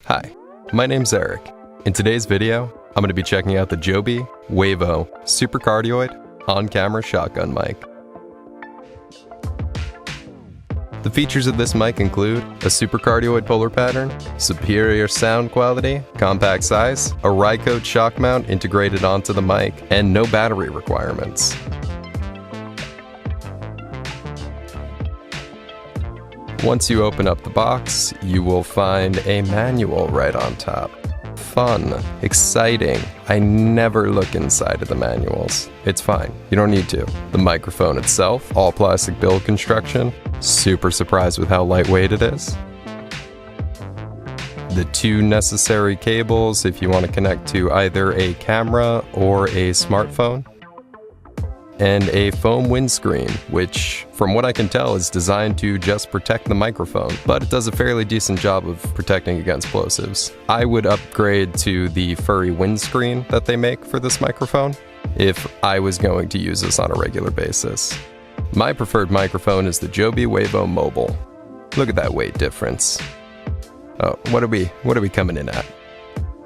Hi, my name's Eric. In today's video, I'm going to be checking out the Joby Wavo Super-Cardioid on-camera shotgun mic. The features of this mic include a Super-Cardioid polar pattern, superior sound quality, compact size, a Rycote shock mount integrated onto the mic, and no battery requirements. Once you open up the box, you will find a manual right on top. Fun, exciting. I never look inside of the manuals. It's fine, you don't need to. The microphone itself, all plastic build construction. Super surprised with how lightweight it is. The two necessary cables if you want to connect to either a camera or a smartphone. And a foam windscreen, which, from what I can tell, is designed to just protect the microphone, but it does a fairly decent job of protecting against plosives. I would upgrade to the furry windscreen that they make for this microphone if I was going to use this on a regular basis. My preferred microphone is the Joby Wavo Mobile. Look at that weight difference. Oh, what are we coming in at?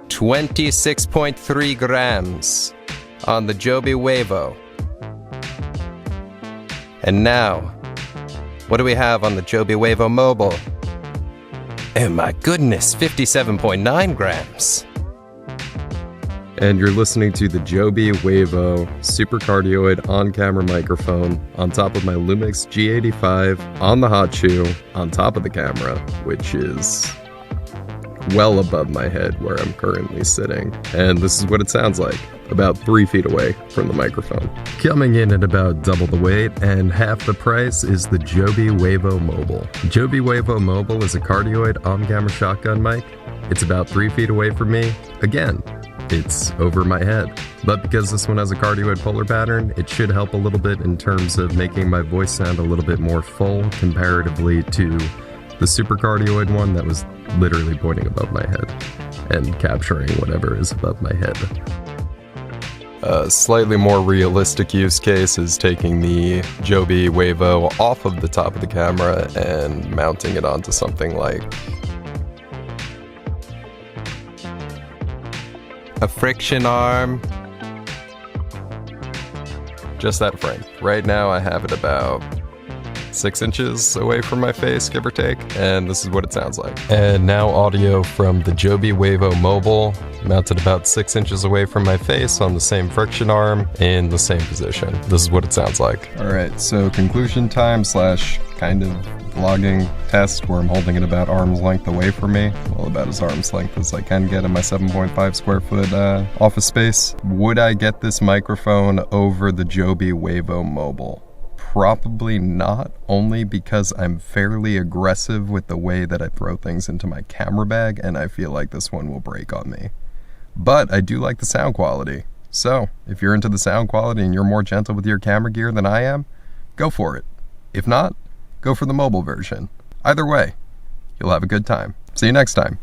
26.3 grams on the Joby Wavo. And now, what do we have on the Joby Wavo Mobile? Oh my goodness, 57.9 grams. And you're listening to the Joby Wavo Super-Cardioid on-camera microphone on top of my Lumix G85 on the hot shoe on top of the camera, which is well above my head where I'm currently sitting. And this is what it sounds like, about 3 feet away from the microphone. Coming in at about double the weight and half the price is the Joby Wavo Mobile. Joby Wavo Mobile is a cardioid on-camera shotgun mic. It's about 3 feet away from me. Again, it's over my head. But because this one has a cardioid polar pattern, it should help a little bit in terms of making my voice sound a little bit more full comparatively to the Super-Cardioid one that was literally pointing above my head and capturing whatever is above my head. A slightly more realistic use case is taking the Joby Wavo off of the top of the camera and mounting it onto something like a friction arm. Just that frame. Right now I have it about 6 inches away from my face, give or take, and this is what it sounds like. And now audio from the Joby Wavo Mobile, mounted about 6 inches away from my face on the same friction arm in the same position. This is what it sounds like. Alright, so conclusion time slash kind of vlogging test where I'm holding it about arm's length away from me. Well, about as arm's length as I can get in my 7.5 square foot office space. Would I get this microphone over the Joby Wavo Mobile? Probably not, only because I'm fairly aggressive with the way that I throw things into my camera bag, and I feel like this one will break on me. But I do like the sound quality. So, if you're into the sound quality and you're more gentle with your camera gear than I am, go for it. If not, go for the mobile version. Either way, you'll have a good time. See you next time.